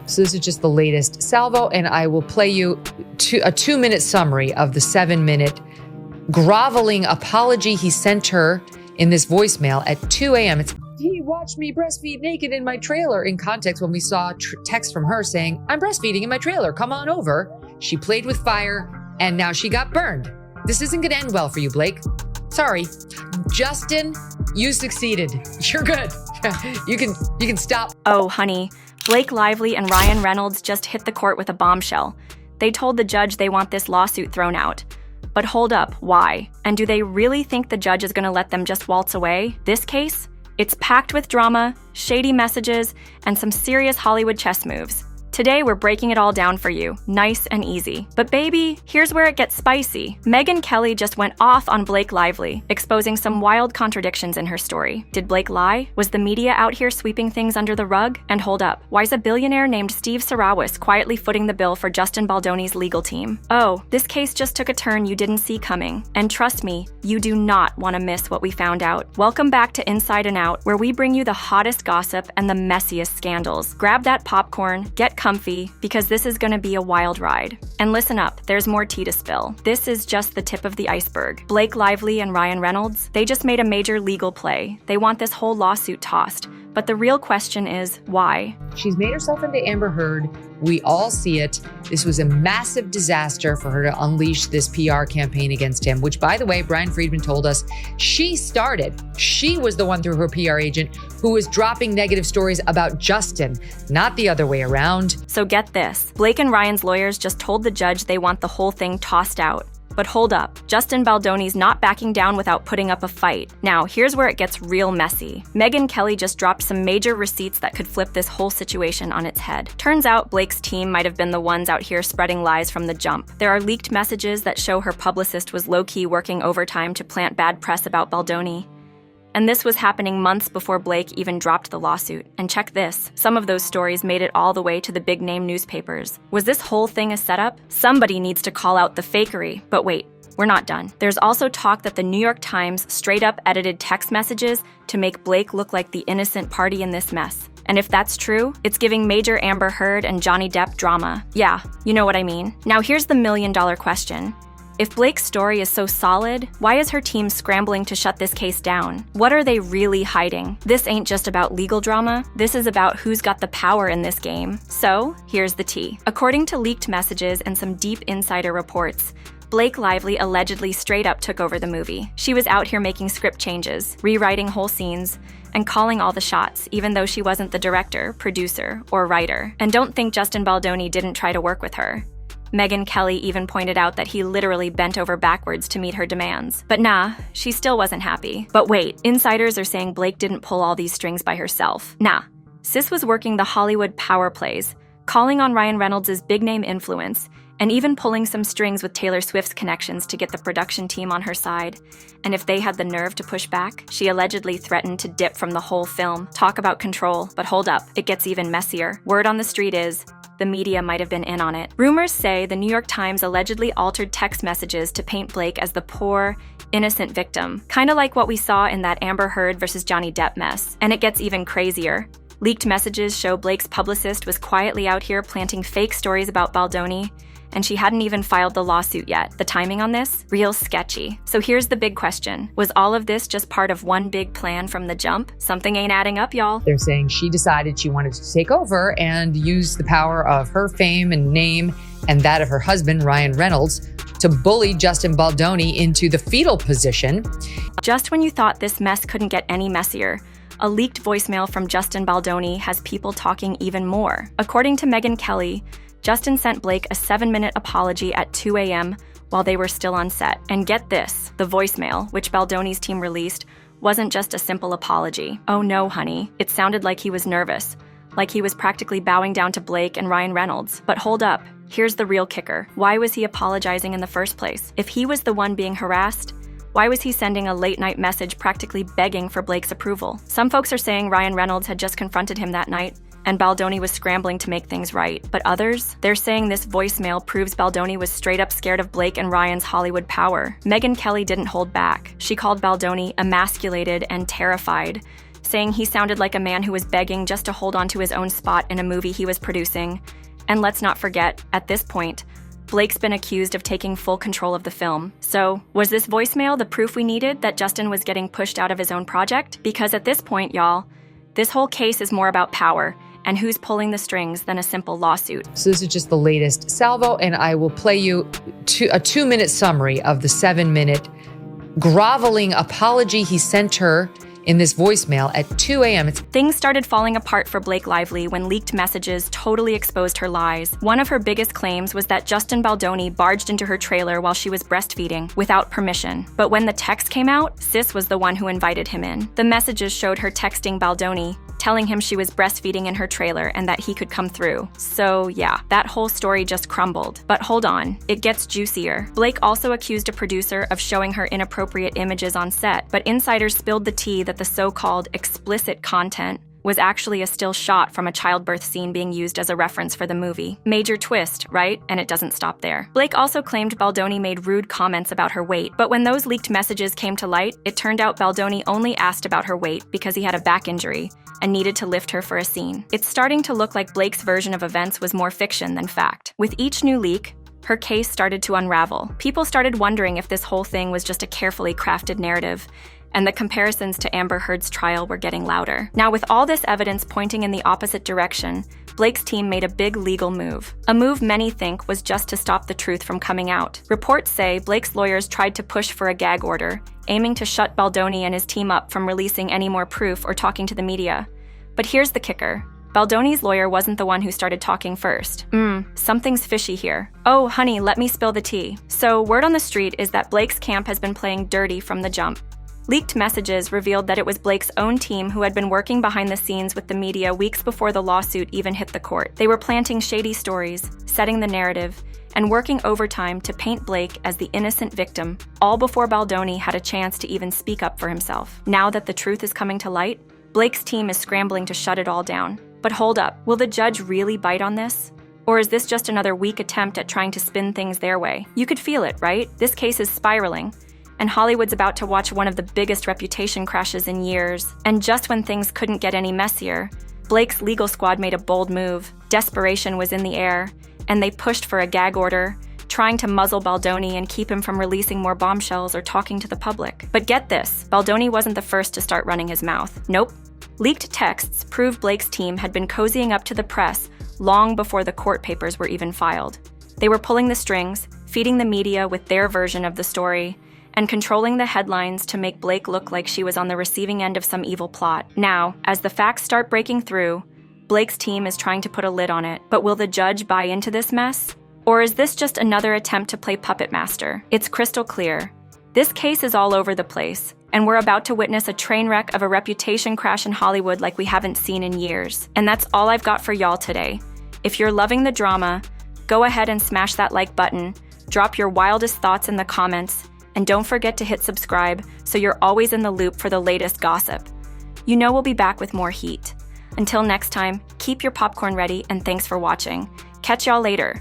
So this is just the latest salvo, and I will play you a 2-minute summary of the 7-minute groveling apology he sent her in this voicemail at 2 a.m. He watched me breastfeed naked in my trailer. In context, when we saw text from her saying, I'm breastfeeding in my trailer, come on over. She played with fire, and now she got burned. This isn't going to end well for you, Blake. Sorry. Justin, you succeeded. You're good. You can stop. Oh, honey. Blake Lively and Ryan Reynolds just hit the court with a bombshell. They told the judge they want this lawsuit thrown out. But hold up, why? And do they really think the judge is going to let them just waltz away? This case? It's packed with drama, shady messages, and some serious Hollywood chess moves. Today, we're breaking it all down for you, nice and easy. But baby, here's where it gets spicy. Megyn Kelly just went off on Blake Lively, exposing some wild contradictions in her story. Did Blake lie? Was the media out here sweeping things under the rug? And hold up, why's a billionaire named Steve Sarawis quietly footing the bill for Justin Baldoni's legal team? Oh, this case just took a turn you didn't see coming. And trust me, you do not want to miss what we found out. Welcome back to Inside and Out, where we bring you the hottest gossip and the messiest scandals. Grab that popcorn, get comfy, because this is going to be a wild ride. And listen up, there's more tea to spill. This is just the tip of the iceberg. Blake Lively and Ryan Reynolds, they just made a major legal play. They want this whole lawsuit tossed. But the real question is, why? She's made herself into Amber Heard. We all see it. This was a massive disaster for her to unleash this PR campaign against him, which, by the way, Brian Friedman told us she started. She was the one through her PR agent who was dropping negative stories about Justin, not the other way around. So get this. Blake and Ryan's lawyers just told the judge they want the whole thing tossed out. But hold up, Justin Baldoni's not backing down without putting up a fight. Now, here's where it gets real messy. Megyn Kelly just dropped some major receipts that could flip this whole situation on its head. Turns out Blake's team might have been the ones out here spreading lies from the jump. There are leaked messages that show her publicist was low-key working overtime to plant bad press about Baldoni. And this was happening months before Blake even dropped the lawsuit. And check this, some of those stories made it all the way to the big-name newspapers. Was this whole thing a setup? Somebody needs to call out the fakery. But wait, we're not done. There's also talk that the New York Times straight-up edited text messages to make Blake look like the innocent party in this mess. And if that's true, it's giving major Amber Heard and Johnny Depp drama. Yeah, you know what I mean. Now here's the million-dollar question. If Blake's story is so solid, why is her team scrambling to shut this case down? What are they really hiding? This ain't just about legal drama. This is about who's got the power in this game. So, here's the tea. According to leaked messages and some deep insider reports, Blake Lively allegedly straight up took over the movie. She was out here making script changes, rewriting whole scenes, and calling all the shots, even though she wasn't the director, producer, or writer. And don't think Justin Baldoni didn't try to work with her. Megyn Kelly even pointed out that he literally bent over backwards to meet her demands. But nah, she still wasn't happy. But wait, insiders are saying Blake didn't pull all these strings by herself. Nah, sis was working the Hollywood power plays, calling on Ryan Reynolds' big-name influence, and even pulling some strings with Taylor Swift's connections to get the production team on her side. And if they had the nerve to push back, she allegedly threatened to dip from the whole film. Talk about control. But hold up, it gets even messier. Word on the street is, the media might have been in on it. Rumors say the New York Times allegedly altered text messages to paint Blake as the poor, innocent victim, kind of like what we saw in that Amber Heard versus Johnny Depp mess. And it gets even crazier. Leaked messages show Blake's publicist was quietly out here planting fake stories about Baldoni, and she hadn't even filed the lawsuit yet. The timing on this? Real sketchy. So here's the big question. Was all of this just part of one big plan from the jump? Something ain't adding up, y'all. They're saying she decided she wanted to take over and use the power of her fame and name and that of her husband, Ryan Reynolds, to bully Justin Baldoni into the fetal position. Just when you thought this mess couldn't get any messier, a leaked voicemail from Justin Baldoni has people talking even more. According to Megyn Kelly, Justin sent Blake a 7-minute apology at 2 a.m. while they were still on set. And get this, the voicemail, which Baldoni's team released, wasn't just a simple apology. Oh no, honey. It sounded like he was nervous, like he was practically bowing down to Blake and Ryan Reynolds. But hold up, here's the real kicker. Why was he apologizing in the first place? If he was the one being harassed, why was he sending a late-night message practically begging for Blake's approval? Some folks are saying Ryan Reynolds had just confronted him that night, and Baldoni was scrambling to make things right. But others? They're saying this voicemail proves Baldoni was straight up scared of Blake and Ryan's Hollywood power. Megyn Kelly didn't hold back. She called Baldoni emasculated and terrified, saying he sounded like a man who was begging just to hold on to his own spot in a movie he was producing. And let's not forget, at this point, Blake's been accused of taking full control of the film. So, was this voicemail the proof we needed that Justin was getting pushed out of his own project? Because at this point, y'all, this whole case is more about power and who's pulling the strings than a simple lawsuit. So this is just the latest salvo, and I will play you a 2-minute summary of the 7-minute groveling apology he sent her in this voicemail at 2 a.m. Things started falling apart for Blake Lively when leaked messages totally exposed her lies. One of her biggest claims was that Justin Baldoni barged into her trailer while she was breastfeeding without permission. But when the text came out, Sis was the one who invited him in. The messages showed her texting Baldoni, telling him she was breastfeeding in her trailer and that he could come through. So yeah, that whole story just crumbled. But hold on, it gets juicier. Blake also accused a producer of showing her inappropriate images on set, but insiders spilled the tea that the so-called explicit content was actually a still shot from a childbirth scene being used as a reference for the movie. Major twist, right? And it doesn't stop there. Blake also claimed Baldoni made rude comments about her weight, but when those leaked messages came to light, it turned out Baldoni only asked about her weight because he had a back injury and needed to lift her for a scene. It's starting to look like Blake's version of events was more fiction than fact. With each new leak, her case started to unravel. People started wondering if this whole thing was just a carefully crafted narrative, and the comparisons to Amber Heard's trial were getting louder. Now, with all this evidence pointing in the opposite direction, Blake's team made a big legal move. A move many think was just to stop the truth from coming out. Reports say Blake's lawyers tried to push for a gag order, aiming to shut Baldoni and his team up from releasing any more proof or talking to the media. But here's the kicker. Baldoni's lawyer wasn't the one who started talking first. Something's fishy here. Oh, honey, let me spill the tea. So, word on the street is that Blake's camp has been playing dirty from the jump. Leaked messages revealed that it was Blake's own team who had been working behind the scenes with the media weeks before the lawsuit even hit the court. They were planting shady stories, setting the narrative, and working overtime to paint Blake as the innocent victim, all before Baldoni had a chance to even speak up for himself. Now that the truth is coming to light, Blake's team is scrambling to shut it all down. But hold up, will the judge really bite on this? Or is this just another weak attempt at trying to spin things their way? You could feel it, right? This case is spiraling, and Hollywood's about to watch one of the biggest reputation crashes in years. And just when things couldn't get any messier, Blake's legal squad made a bold move. Desperation was in the air, and they pushed for a gag order, trying to muzzle Baldoni and keep him from releasing more bombshells or talking to the public. But get this, Baldoni wasn't the first to start running his mouth. Nope. Leaked texts prove Blake's team had been cozying up to the press long before the court papers were even filed. They were pulling the strings, feeding the media with their version of the story, and controlling the headlines to make Blake look like she was on the receiving end of some evil plot. Now, as the facts start breaking through, Blake's team is trying to put a lid on it. But will the judge buy into this mess? Or is this just another attempt to play puppet master? It's crystal clear. This case is all over the place, and we're about to witness a train wreck of a reputation crash in Hollywood like we haven't seen in years. And that's all I've got for y'all today. If you're loving the drama, go ahead and smash that like button, drop your wildest thoughts in the comments, and don't forget to hit subscribe so you're always in the loop for the latest gossip. You know we'll be back with more heat. Until next time, keep your popcorn ready and thanks for watching. Catch y'all later.